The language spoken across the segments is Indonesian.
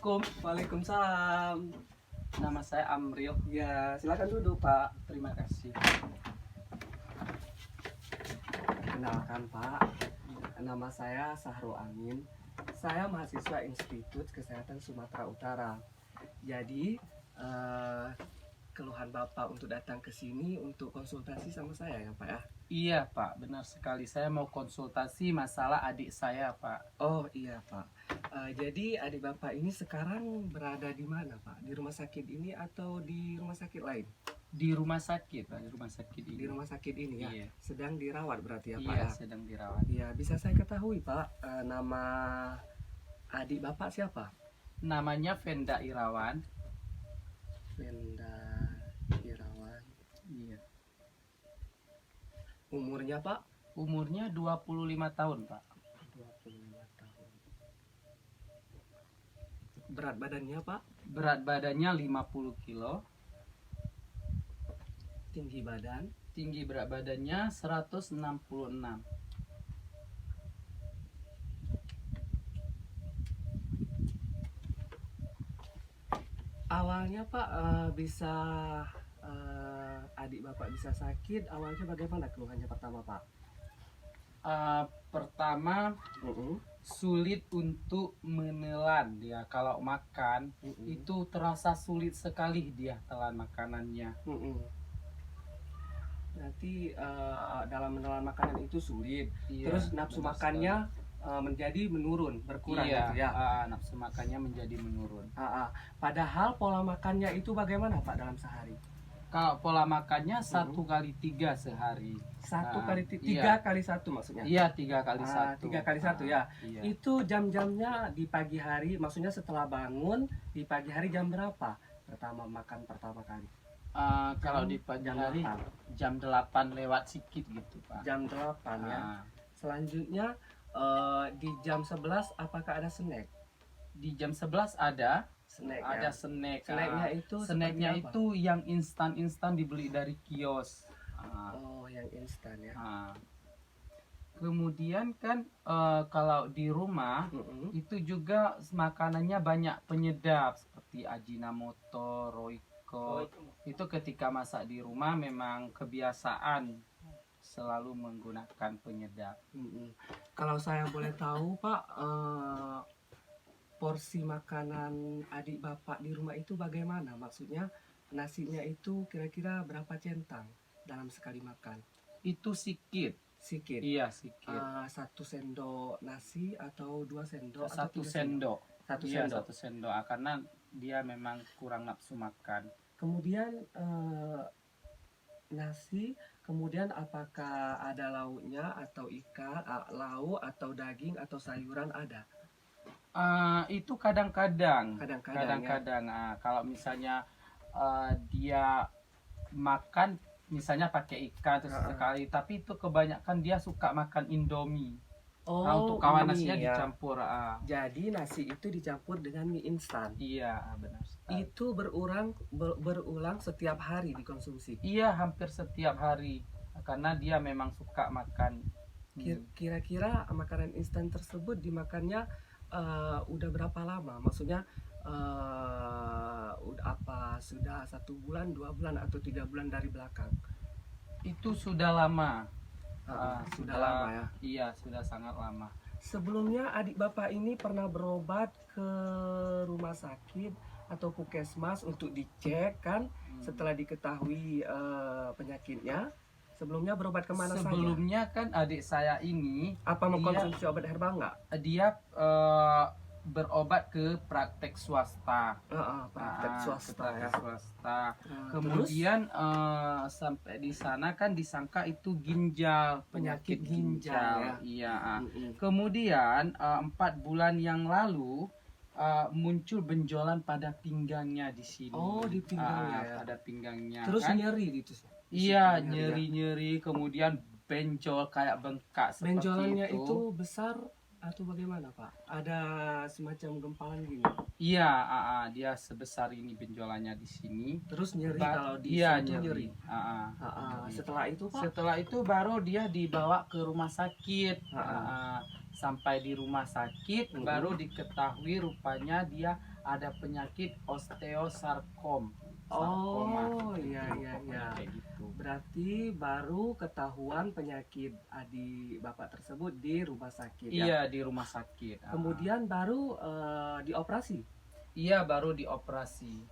Assalamualaikum. Waalaikumsalam. Nama saya Amril. Ya, silakan duduk, Pak. Terima kasih. Kenalkan, Pak. Nama saya Sahrul Amin. Saya mahasiswa Institut Kesehatan Sumatera Utara. Jadi, keluhan Bapak untuk datang ke sini untuk konsultasi sama saya ya, Pak ya? Iya Pak, benar sekali. Saya mau konsultasi masalah adik saya Pak. Oh iya, Pak. Jadi adik Bapak ini sekarang berada di mana, Pak? Di rumah sakit ini atau di rumah sakit lain? Di rumah sakit Pak, di rumah sakit ini. Di rumah sakit ini ya? Iya. Sedang dirawat berarti ya, Pak Iya, ya? sedang dirawat. Iya, bisa saya ketahui, Pak, nama adik Bapak siapa? Namanya Venda Irawan. Wenda Irawan. Iya. Umurnya, Pak? Umurnya 25 tahun Pak. 25 tahun. Berat badannya, Pak? Berat badannya 50 kilo. Tinggi badan? Tinggi berat badannya 166. Awalnya, Pak, bisa adik Bapak bisa sakit, awalnya bagaimana keluhannya pertama, Pak? Pertama, sulit untuk menelan dia. Kalau makan itu terasa sulit sekali dia telan makanannya. Berarti dalam menelan makanan itu sulit. Iya, Terus nafsu benar makannya menjadi menurun, berkurang iya, gitu ya. nafsu makannya menjadi menurun. Padahal pola makannya itu bagaimana, Pak, dalam sehari? Kalau pola makannya 1 kali 3 sehari. Satu kali Iya. 3 kali 1 maksudnya? Iya, 3 kali 1. 3 kali 1 ya. Iya. Itu jam-jamnya di pagi hari, maksudnya setelah bangun di pagi hari jam berapa? Makan pertama kali. Kalau di pagi jam hari 8. jam 8 lewat sedikit gitu Pak. Jam 8 ya. Ah, Selanjutnya di jam 11 apakah ada snack? di jam 11 ada Snack ada ya. snack. Snacknya itu snacknya seperti apa? itu yang instan dibeli dari kios. Oh, yang instan ya. Kemudian kan kalau di rumah itu juga makanannya banyak penyedap seperti Ajinomoto, Royco. Itu ketika masak di rumah memang kebiasaan selalu menggunakan penyedap. Kalau saya boleh tahu, Pak, porsi makanan adik Bapak di rumah itu bagaimana? Maksudnya nasinya itu kira-kira berapa centang dalam sekali makan? Itu sedikit. Sedikit. Iya, sedikit. 1 sendok nasi atau 2 sendok? Satu atau 3 sendok. Satu Iya, sendok. 1 sendok. Karena dia memang kurang nafsu makan. Kemudian nasi, kemudian apakah ada lauknya atau ikan, lauk atau daging atau sayuran ada? Itu kadang-kadang. Kadang-kadang ya. Kalau misalnya dia makan misalnya pakai ikan terus sekali, tapi itu kebanyakan dia suka makan Indomie. Untuk kawan mie nasinya ya. dicampur. Jadi nasi itu dicampur dengan mie instan. Iya, benar sekali. Itu berulang setiap hari dikonsumsi. Iya, hampir setiap hari. Karena dia memang suka makan. Kira-kira makanan instan tersebut dimakannya udah berapa lama? Maksudnya sudah 1 bulan, 2 bulan atau 3 bulan dari belakang? Itu sudah lama. Sudah lama ya. Iya, sudah sangat lama. Sebelumnya adik Bapak ini pernah berobat ke rumah sakit atau puskesmas untuk dicek kan? Setelah diketahui penyakitnya, sebelumnya berobat kemana saja? Sebelumnya kan adik saya ini Apa mengkonsumsi obat herbal nggak? dia berobat ke praktek swasta. Praktek swasta ya. Kemudian sampai di sana kan disangka itu ginjal, penyakit ginjal. ya. Iya. Kemudian 4 bulan yang lalu muncul benjolan pada pinggangnya di sini. Oh, di pinggangnya ya. Pada pinggangnya. Terus kan? nyeri gitu. Iya, nyeri-nyeri, kemudian benjol kayak bengkak seperti benjolannya itu besar atau bagaimana, Pak? Ada semacam gempalan gini. Iya, dia sebesar ini benjolannya di sini. Terus nyeri kalau di iya, situ nyeri. Setelah itu, Pak? Setelah itu baru dia dibawa ke rumah sakit. Sampai di rumah sakit baru diketahui rupanya dia ada penyakit osteosarkom. Oh iya iya iya. Kayak gitu. Berarti baru ketahuan penyakit adik bapak tersebut di rumah sakit ya. Iya, di rumah sakit. Kemudian baru dioperasi. Iya, baru dioperasi.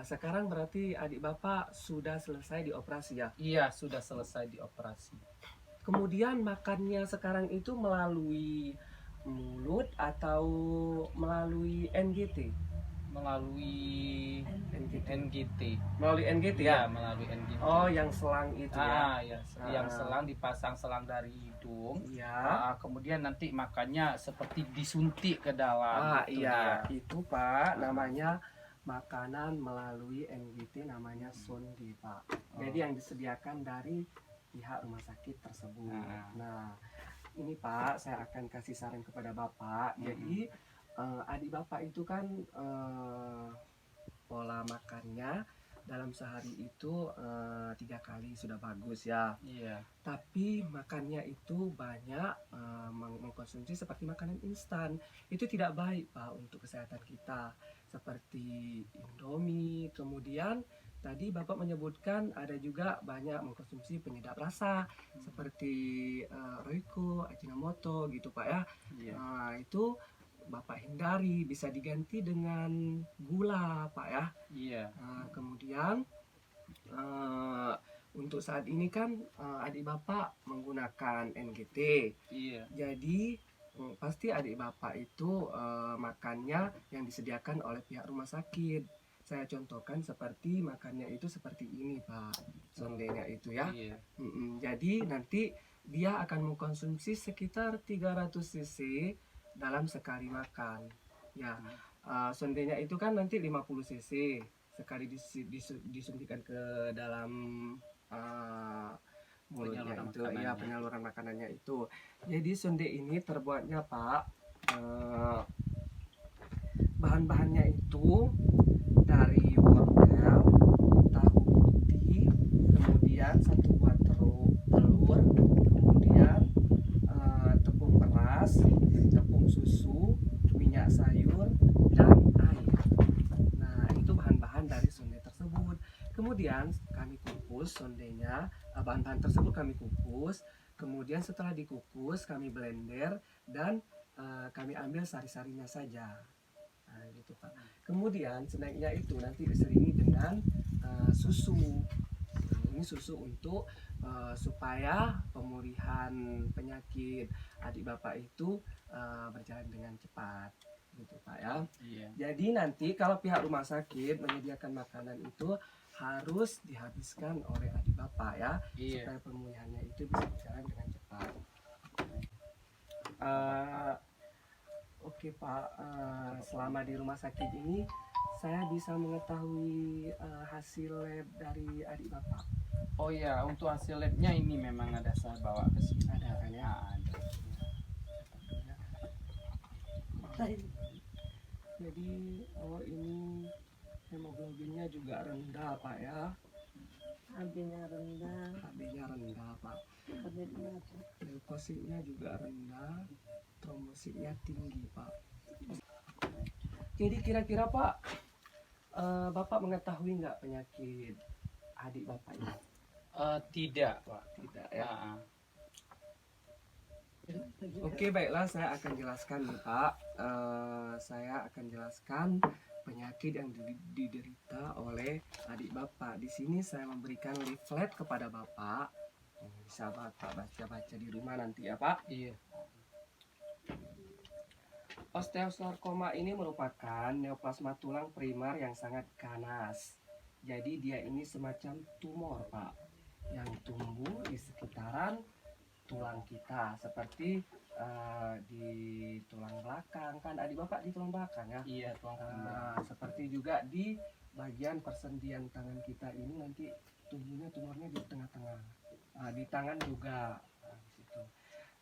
Sekarang berarti adik bapak sudah selesai dioperasi ya. Iya, sudah selesai dioperasi. Kemudian makannya sekarang itu melalui mulut atau melalui NGT? Melalui NGT. Melalui NGT Ya, ya? melalui NGT. Oh, yang selang itu ya. Ya, yang selang dipasang selang dari hidung. Iya. Kemudian nanti makannya seperti disuntik ke dalam. Gitu Iya, dia. itu Pak namanya makanan melalui NGT, namanya sonde Pak. Jadi yang disediakan dari pihak rumah sakit tersebut. Nah, ini Pak, saya akan kasih saran kepada Bapak. Jadi adik Bapak itu kan pola makannya dalam sehari itu 3 kali sudah bagus ya. Iya. Tapi makannya itu banyak mengkonsumsi seperti makanan instan. Itu tidak baik Pak untuk kesehatan kita. Seperti Indomie, kemudian tadi Bapak menyebutkan ada juga banyak mengkonsumsi penyedap rasa seperti Royco, Ajinomoto gitu Pak ya. Iya. Itu Bapak hindari, bisa diganti dengan gula Pak ya. Iya. Kemudian untuk saat ini kan adik Bapak menggunakan NGT. Iya. Jadi pasti adik Bapak itu makannya yang disediakan oleh pihak rumah sakit. Saya contohkan seperti makannya itu seperti ini Pak, sondenya itu ya. Iya. Jadi nanti dia akan mengkonsumsi sekitar 300 cc dalam sekali makan. Ya, sondenya itu kan nanti 50 cc sekali disuntikan ke dalam mulutnya itu ya, penyaluran makanannya itu. Jadi sonde ini terbuatnya Pak, bahan-bahannya itu dari wortel, tahu putih, kemudian 1 buah telur, kemudian tepung beras, tepung susu, minyak sayur, dan air. Nah, itu bahan-bahan dari sonde tersebut. Kemudian kami kukus sondenya, bahan-bahan tersebut kami kukus. Kemudian setelah dikukus kami blender dan kami ambil sari-sarinya saja. Nah, gitu Pak. Kemudian snacknya itu nanti diselingi dengan susu. Ini susu untuk supaya pemulihan penyakit adik Bapak itu berjalan dengan cepat, gitu Pak ya. Iya. Jadi nanti kalau pihak rumah sakit menyediakan makanan itu harus dihabiskan oleh adik Bapak ya, supaya pemulihannya itu bisa berjalan dengan cepat. Oke Pak, selama di rumah sakit ini saya bisa mengetahui hasil lab dari adik Bapak. Oh ya, untuk hasil labnya ini memang ada saya bawa ke sini. Ada kan ya? Ada. Jadi ini hemoglobinnya juga rendah Pak ya. AB-nya rendah. AB-nya rendah Pak. Leukositnya juga rendah. Trombositnya tinggi Pak. Jadi kira-kira Pak, Bapak mengetahui nggak penyakit adik Bapak ini? Tidak Pak. Tidak ya. Oke baiklah, saya akan jelaskan nih Pak. Saya akan jelaskan penyakit yang diderita oleh adik Bapak. Di sini saya memberikan leaflet kepada Bapak. Bisa Bapak baca-baca di rumah nanti ya Pak. Iya. Osteosarkoma ini merupakan neoplasma tulang primer yang sangat ganas. Jadi dia ini semacam tumor Pak, yang tumbuh di sekitaran tulang kita, seperti di tulang belakang. Kan adik Bapak di tulang belakang ya? Iya, tulang seperti juga di bagian persendian tangan kita ini nanti tumbuhnya tumornya di tengah-tengah. Di tangan juga. Di situ.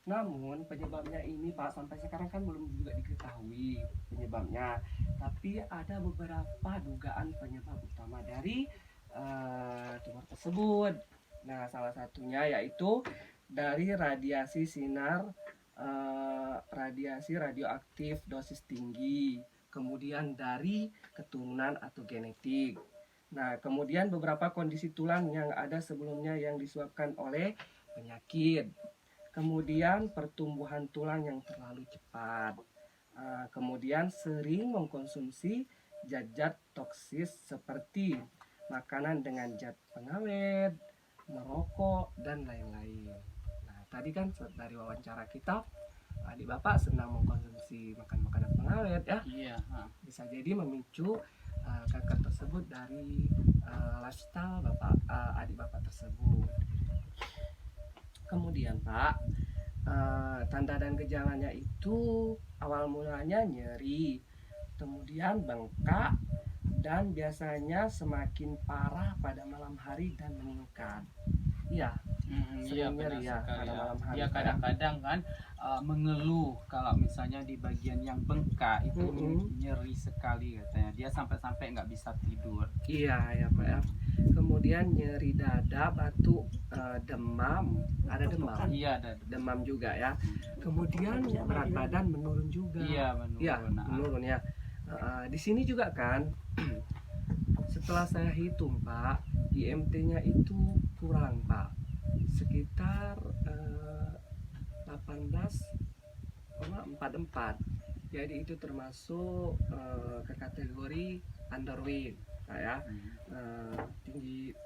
Namun penyebabnya ini Pak sampai sekarang kan belum juga diketahui penyebabnya. Tapi ada beberapa dugaan penyebab utama dari tumor tersebut. Nah, salah satunya yaitu dari radiasi sinar, radiasi radioaktif dosis tinggi, kemudian dari keturunan atau genetik. Nah, kemudian beberapa kondisi tulang yang ada sebelumnya yang disebabkan oleh penyakit. Kemudian pertumbuhan tulang yang terlalu cepat. Kemudian sering mengkonsumsi zat-zat toksis seperti makanan dengan zat pengawet, merokok, dan lain-lain. Nah, tadi kan dari wawancara kita, adik bapak senang mengkonsumsi makanan pengawet ya. Iya. Bisa jadi memicu kanker tersebut dari lifestyle adik bapak tersebut. Kemudian Pak, tanda dan gejalanya itu awal mulanya nyeri, kemudian bengkak, dan biasanya semakin parah pada malam hari dan meningkat. Iya, Iya, sering benar nyeri ya sekali pada ya. malam hari. Dia kadang-kadang kan mengeluh kalau misalnya di bagian yang bengkak itu nyeri sekali katanya. Dia sampai-sampai nggak bisa tidur. Iya ya Pak ya. Kemudian nyeri dada, batuk, demam, ada demam. Iya, ada. Demam juga ya. Kemudian berat badan menurun juga. Iya, menurun. Iya, menurun ya. Di sini juga kan setelah saya hitung Pak, IMT-nya itu kurang Pak, sekitar 18,44. Jadi itu termasuk ke kategori underweight ya.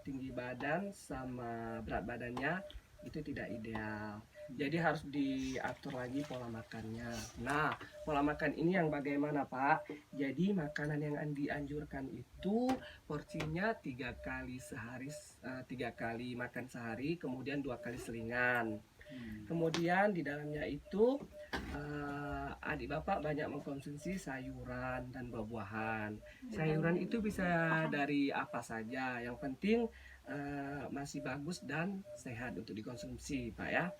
Tinggi badan sama berat badannya itu tidak ideal. Jadi harus diatur lagi pola makannya. Nah, pola makan ini yang bagaimana Pak? Jadi makanan yang dianjurkan itu porsinya 3 kali sehari, 3 kali makan sehari, kemudian 2 kali selingan. Kemudian di dalamnya itu adik bapak banyak mengkonsumsi sayuran dan buah-buahan. Sayuran itu bisa dari apa saja, yang penting masih bagus dan sehat untuk dikonsumsi Pak ya.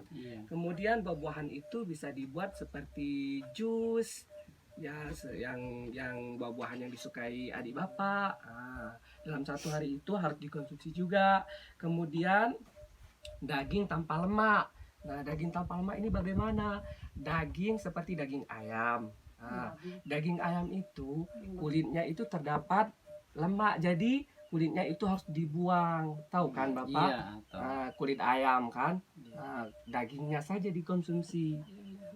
Kemudian buah-buahan itu bisa dibuat seperti jus ya, yang buah-buahan yang disukai adik bapak. Dalam satu hari itu harus dikonsumsi juga. Kemudian daging tanpa lemak. Nah, daging tanpa lemak ini bagaimana? Daging seperti daging ayam. Daging ayam itu kulitnya itu terdapat lemak, jadi kulitnya itu harus dibuang. Tahu kan Bapak? Iya, Kulit ayam kan? Dagingnya saja dikonsumsi.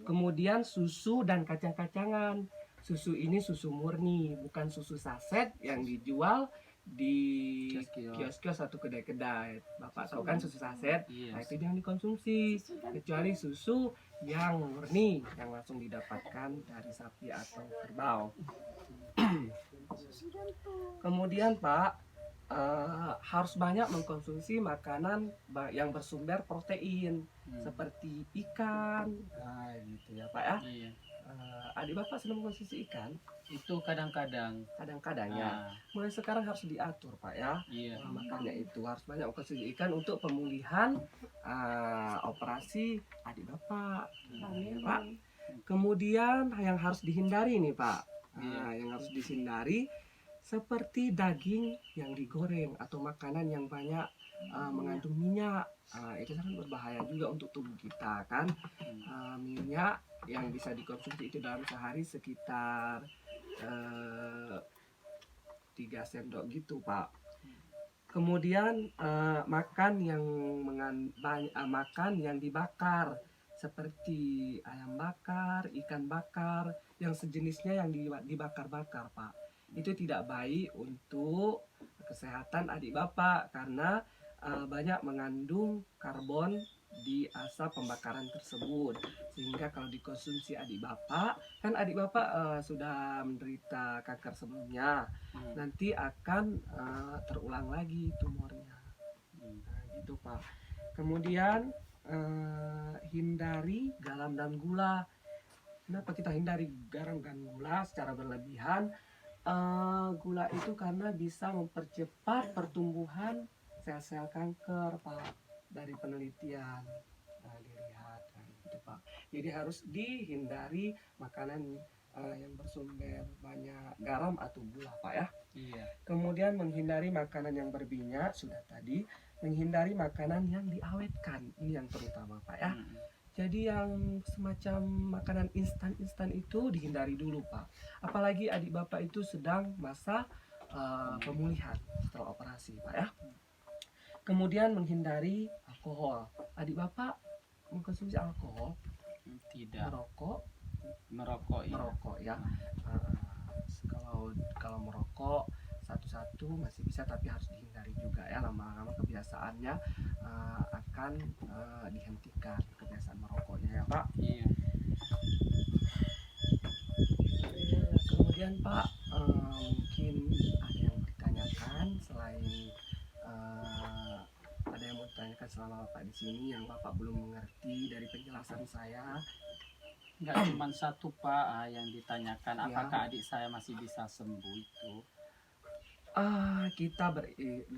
Kemudian susu dan kacang-kacangan. Susu ini susu murni, bukan susu saset yang dijual di kios-kios atau kedai-kedai. Bapak tahu kan susu saset? Nah, itu jangan dikonsumsi, kecuali susu yang murni yang langsung didapatkan dari sapi atau kerbau. Kemudian Pak, harus banyak mengkonsumsi makanan yang bersumber protein seperti ikan. Nah, gitu ya Pak ya. Adik bapak senang mengkonsumsi ikan? Itu kadang-kadang Ya. Mulai sekarang harus diatur Pak ya. Makannya itu harus banyak mengkonsumsi ikan untuk pemulihan operasi adik bapak. Pak. Kemudian yang harus dihindari nih Pak, yang harus dihindari seperti daging yang digoreng atau makanan yang banyak mengandung minyak. Itu sangat berbahaya juga untuk tubuh kita kan. Minyak yang bisa dikonsumsi itu dalam sehari sekitar 3 sendok gitu Pak. Kemudian makan yang dibakar seperti ayam bakar, ikan bakar, yang sejenisnya yang dibakar-bakar Pak. Itu tidak baik untuk kesehatan adik bapak karena banyak mengandung karbon di asap pembakaran tersebut, sehingga kalau dikonsumsi adik bapak, kan adik bapak sudah menderita kanker sebelumnya, nanti akan terulang lagi tumornya. Nah, gitu Pak. Kemudian hindari garam dan gula. Kenapa kita hindari garam dan gula secara berlebihan? Gula itu karena bisa mempercepat pertumbuhan sel-sel kanker Pak, dari penelitian dilihat gitu Pak. Jadi harus dihindari makanan yang bersumber banyak garam atau gula Pak ya. Kemudian menghindari makanan yang berminyak, sudah tadi. Menghindari makanan yang diawetkan, ini yang terutama Pak ya. Jadi yang semacam makanan instan itu dihindari dulu Pak. Apalagi adik Bapak itu sedang masa pemulihan setelah operasi Pak ya. Kemudian menghindari alkohol. Adik Bapak mengkonsumsi alkohol? Tidak. Merokok ya. Kalau merokok satu-satu masih bisa, tapi harus dihindari juga ya. Lama-lama kebiasaannya akan dihentikan kebiasaan merokoknya ya Pak. Iya. Kemudian Pak, mungkin ada yang ditanyakan selain ada yang mau ditanyakan selama Bapak di sini yang Bapak belum mengerti dari penjelasan saya. Nggak cuma satu Pak yang ditanyakan, Ya. apakah adik saya masih bisa sembuh itu?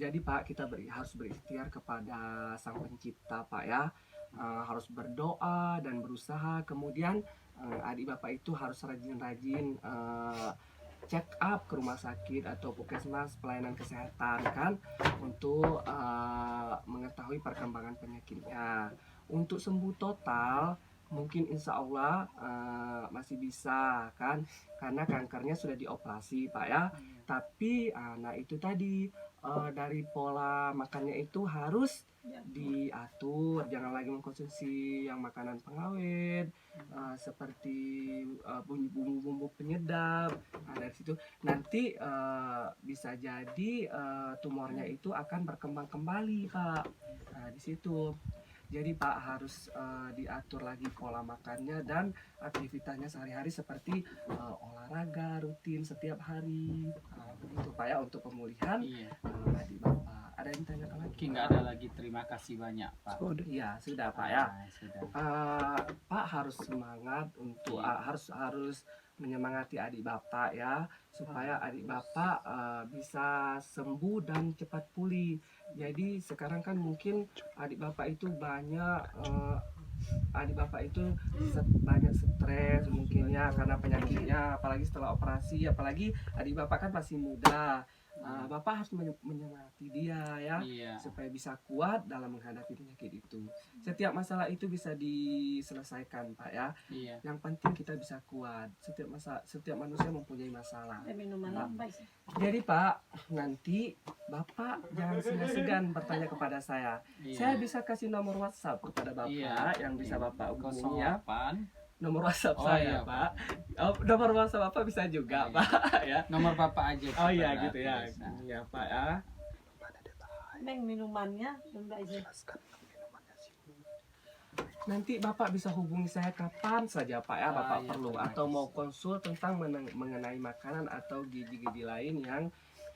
Jadi Pak, kita harus berikhtiar kepada Sang Pencipta Pak ya. Harus berdoa dan berusaha. Kemudian adik Bapak itu harus rajin-rajin check up ke rumah sakit atau puskesmas pelayanan kesehatan kan, untuk mengetahui perkembangan penyakitnya. Untuk sembuh total mungkin insya Allah masih bisa kan, karena kankernya sudah dioperasi Pak ya. Tapi nah itu tadi dari pola makannya itu harus diatur, jangan lagi mengkonsumsi yang makanan pengawet seperti bumbu-bumbu penyedap. Nah, dari situ nanti bisa jadi tumornya itu akan berkembang kembali Pak. Nah, di situ. Jadi Pak harus diatur lagi pola makannya dan aktivitasnya sehari-hari seperti olahraga rutin setiap hari. Begitu Pak ya untuk pemulihan adik Bapak. Ada yang ditanyakan lagi? Mungkin nggak ada lagi. Terima kasih banyak Pak. Iya sudah Pak ya. Sudah. Pak harus semangat untuk harus menyemangati adik Bapak ya, supaya adik Bapak bisa sembuh dan cepat pulih. Jadi sekarang kan mungkin adik Bapak itu banyak banyak stres mungkin ya karena penyakitnya, apalagi setelah operasi, apalagi adik Bapak kan masih muda. Bapak harus menyemangati dia ya, supaya bisa kuat dalam menghadapi penyakit itu. Setiap masalah itu bisa diselesaikan Pak ya. Yang penting kita bisa kuat. Setiap manusia mempunyai masalah. Jadi Pak, nanti Bapak jangan segan-segan bertanya kepada saya. Saya bisa kasih nomor WhatsApp kepada Bapak yang bisa Bapak hubungi ya. Nomor WhatsApp saya Pak. Nomor WhatsApp Bapak bisa juga Pak ya. Nomor Bapak aja. Oh iya gitu ya. Iya Pak ya. Neng minumannya Nanti Bapak bisa hubungi saya kapan saja Pak ya Bapak perlu, atau mau konsul tentang mengenai makanan atau gizi-gizi lain yang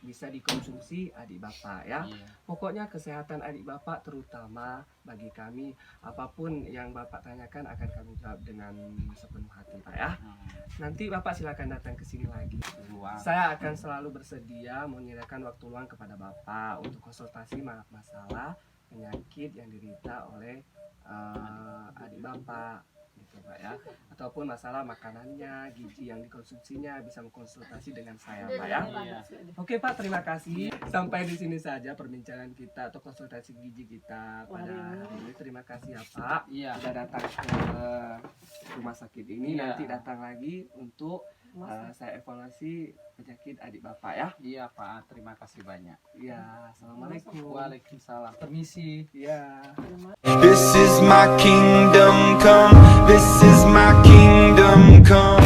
bisa dikonsumsi adik Bapak ya. Pokoknya kesehatan adik Bapak terutama bagi kami, apapun yang Bapak tanyakan akan kami jawab dengan sepenuh hati Pak ya. Nanti Bapak silakan datang ke sini lagi. Saya akan selalu bersedia menyediakan waktu luang kepada Bapak untuk konsultasi masalah penyakit yang diderita oleh adik Bapak gitu Pak ya, ataupun masalah makanannya, gizi yang dikonsumsinya, bisa mengkonsultasi dengan saya Pak ya. Oke Pak, terima kasih. Sampai di sini saja perbincangan kita atau konsultasi gizi kita pada hari ini. Terima kasih ya Pak. Sudah datang ke rumah sakit ini. Nanti datang lagi untuk saya evaluasi penyakit adik Bapak ya. Iya Pak, terima kasih banyak. Iya, assalamualaikum. Waalaikumsalam. Permisi. Iya. This is my kingdom come. This is my kingdom come.